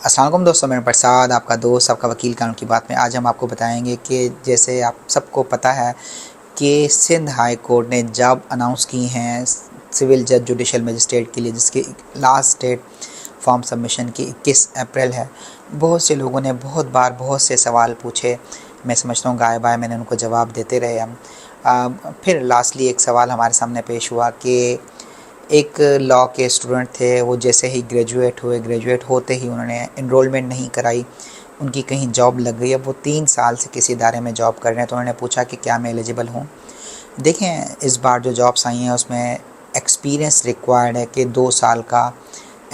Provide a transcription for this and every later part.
अस्सलाम वालेकुम दोस्तों, मैं प्रसाद आपका दोस्त, आपका वकील कानून की बात में। आज हम आपको बताएंगे कि जैसे आप सबको पता है कि सिंध हाई कोर्ट ने जॉब अनाउंस की हैं सिविल जज जुडिशल मजिस्ट्रेट के लिए, जिसकी लास्ट डेट फॉर्म सबमिशन की 21 अप्रैल है। बहुत से लोगों ने बहुत बार बहुत से सवाल पूछे। मैं समझता हूँ गाय बाय मैंने उनको जवाब देते रहे हम। फिर लास्टली एक सवाल हमारे सामने पेश हुआ कि एक लॉ के स्टूडेंट थे, वो जैसे ही ग्रेजुएट होते ही उन्होंने इनरोलमेंट नहीं कराई, उनकी कहीं जॉब लग गई। अब वो 3 साल से किसी इदारे में जॉब कर रहे हैं, तो उन्होंने पूछा कि क्या मैं एलिजिबल हूँ। देखें, इस बार जो जॉब्स आई हैं उसमें एक्सपीरियंस रिक्वायर्ड है कि 2 साल का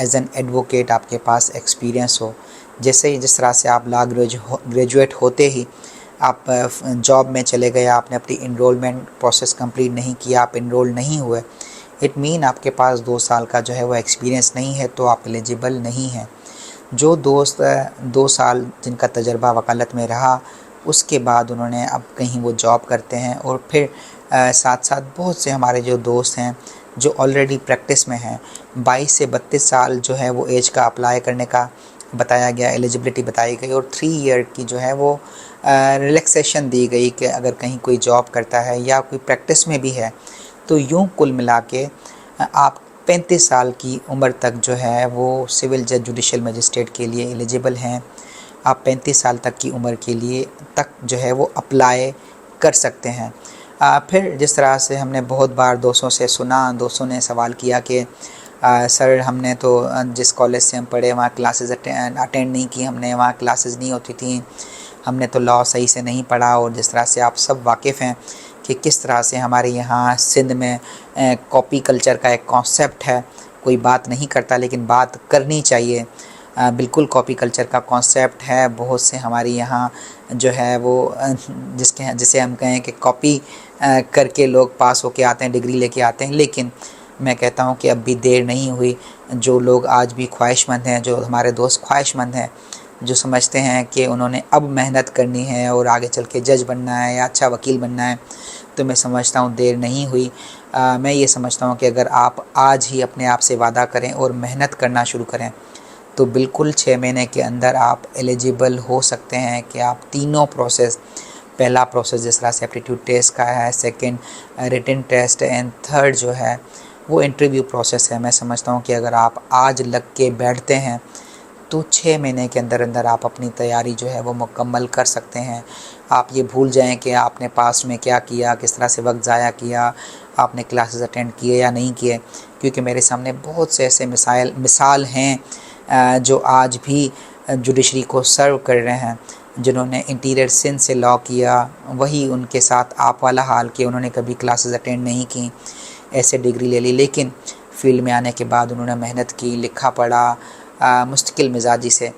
एज एन एडवोकेट आपके पास एक्सपीरियंस हो। जैसे ही जिस तरह से आप लॉ ग्रेजुएट होते ही आप जॉब में चले गए, आपने अपनी इनरोलमेंट प्रोसेस कंप्लीट नहीं किया, आप इनरोल नहीं हुए, इट मीन आपके पास 2 साल का जो है वो एक्सपीरियंस नहीं है, तो आप एलिजिबल नहीं हैं। जो दोस्त 2 साल जिनका तजर्बा वकालत में रहा, उसके बाद उन्होंने अब कहीं वो जॉब करते हैं, और फिर साथ साथ बहुत से हमारे जो दोस्त हैं जो ऑलरेडी प्रैक्टिस में हैं, 22 से 32 साल जो है वो एज का अप्लाई करने का बताया गया, एलिजिबिलिटी बताई गई, और 3 ईयर की जो है वो रिलैक्सेशन दी गई कि अगर कहीं कोई जॉब करता है या कोई प्रैक्टिस में भी है, तो यूँ कुल मिला के आप 35 साल की उम्र तक जो है वो सिविल जज जुडिशल मजिस्ट्रेट के लिए एलिजिबल हैं। आप 35 साल तक की उम्र के लिए तक जो है वो अप्लाई कर सकते हैं। फिर जिस तरह से हमने बहुत बार दोस्तों से सुना, दोस्तों ने सवाल किया कि सर हमने तो जिस कॉलेज से हम पढ़े वहाँ क्लासेस अटेंड नहीं की, हमने वहाँ क्लासेस नहीं होती थी, हमने तो लॉ सही से नहीं पढ़ा। और जिस तरह से आप सब वाकिफ़ हैं कि किस तरह से हमारे यहाँ सिंध में कॉपी कल्चर का एक कॉन्सेप्ट है, कोई बात नहीं करता लेकिन बात करनी चाहिए। बिल्कुल कॉपी कल्चर का कॉन्सेप्ट है। बहुत से हमारे यहाँ जो है वो जिसे हम कहें कि कॉपी करके लोग पास होके आते हैं, डिग्री लेके आते हैं। लेकिन मैं कहता हूँ कि अब भी देर नहीं हुई। जो लोग आज भी ख्वाहिशमंद हैं, जो हमारे दोस्त ख्वाहिशमंद हैं, जो समझते हैं कि उन्होंने अब मेहनत करनी है और आगे चल के जज बनना है या अच्छा वकील बनना है, तो मैं समझता हूँ देर नहीं हुई। मैं ये समझता हूँ कि अगर आप आज ही अपने आप से वादा करें और मेहनत करना शुरू करें, तो बिल्कुल 6 महीने के अंदर आप एलिजिबल हो सकते हैं कि आप तीनों प्रोसेस, पहला प्रोसेस जिस तरह से एप्टीट्यूड टेस्ट का है, second written test, and third जो है वो इंटरव्यू प्रोसेस है। मैं समझता हूँ कि अगर आप आज लग के बैठते हैं तो 6 महीने के अंदर अंदर आप अपनी तैयारी जो है वो मुकम्मल कर सकते हैं। आप ये भूल जाएं कि आपने पास्ट में क्या किया, किस तरह से वक्त ज़ाया किया, आपने क्लासेस अटेंड किए या नहीं किए, क्योंकि मेरे सामने बहुत से ऐसे मिसाल हैं जो आज भी जुडिशरी को सर्व कर रहे हैं, जिन्होंने इंटीरियर सिंध से लॉ किया, वही उनके साथ आप वाला हाल कि उन्होंने कभी क्लासेस अटेंड नहीं की, ऐसे डिग्री ले ली, लेकिन फील्ड में आने के बाद उन्होंने मेहनत की, लिखा पढ़ा, मुस्तकिल मिजाजी से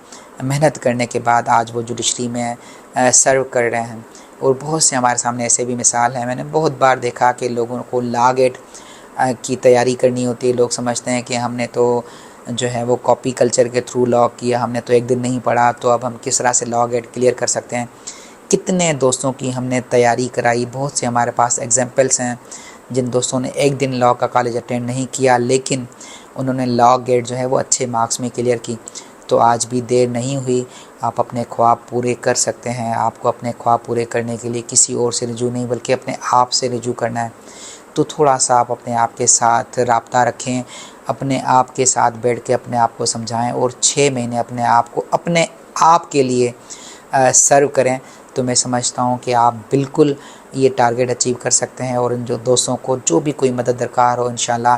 मेहनत करने के बाद आज वो जुडिशरी में सर्व कर रहे हैं। और बहुत से हमारे सामने ऐसे भी मिसाल हैं। मैंने बहुत बार देखा कि लोगों को लॉ गेट की तैयारी करनी होती है। लोग समझते हैं कि हमने तो जो है वो कॉपी कल्चर के थ्रू लॉ किया, हमने तो एक दिन नहीं पढ़ा, तो अब हम किस तरह से लॉ गेट क्लियर कर सकते हैं। कितने दोस्तों की हमने तैयारी कराई। बहुत से हमारे पास एग्जांपल्स हैं जिन दोस्तों ने एक दिन लॉ का कॉलेज अटेंड नहीं किया, लेकिन उन्होंने लॉ गेट जो है वो अच्छे मार्क्स में क्लियर की। तो आज भी देर नहीं हुई, आप अपने ख्वाब पूरे कर सकते हैं। आपको अपने ख्वाब पूरे करने के लिए किसी और से रुजू नहीं बल्कि अपने आप से रुजू करना है। तो थोड़ा सा आप अपने आप के साथ राब्ता रखें, अपने आप के साथ बैठ के अपने आप को समझाएं, और 6 महीने अपने आप को अपने आप के लिए सर्व करें। तो मैं समझता हूँ कि आप बिल्कुल ये टारगेट अचीव कर सकते हैं। और इन जो दोस्तों को जो भी कोई मदद दरकार हो, इंशाल्लाह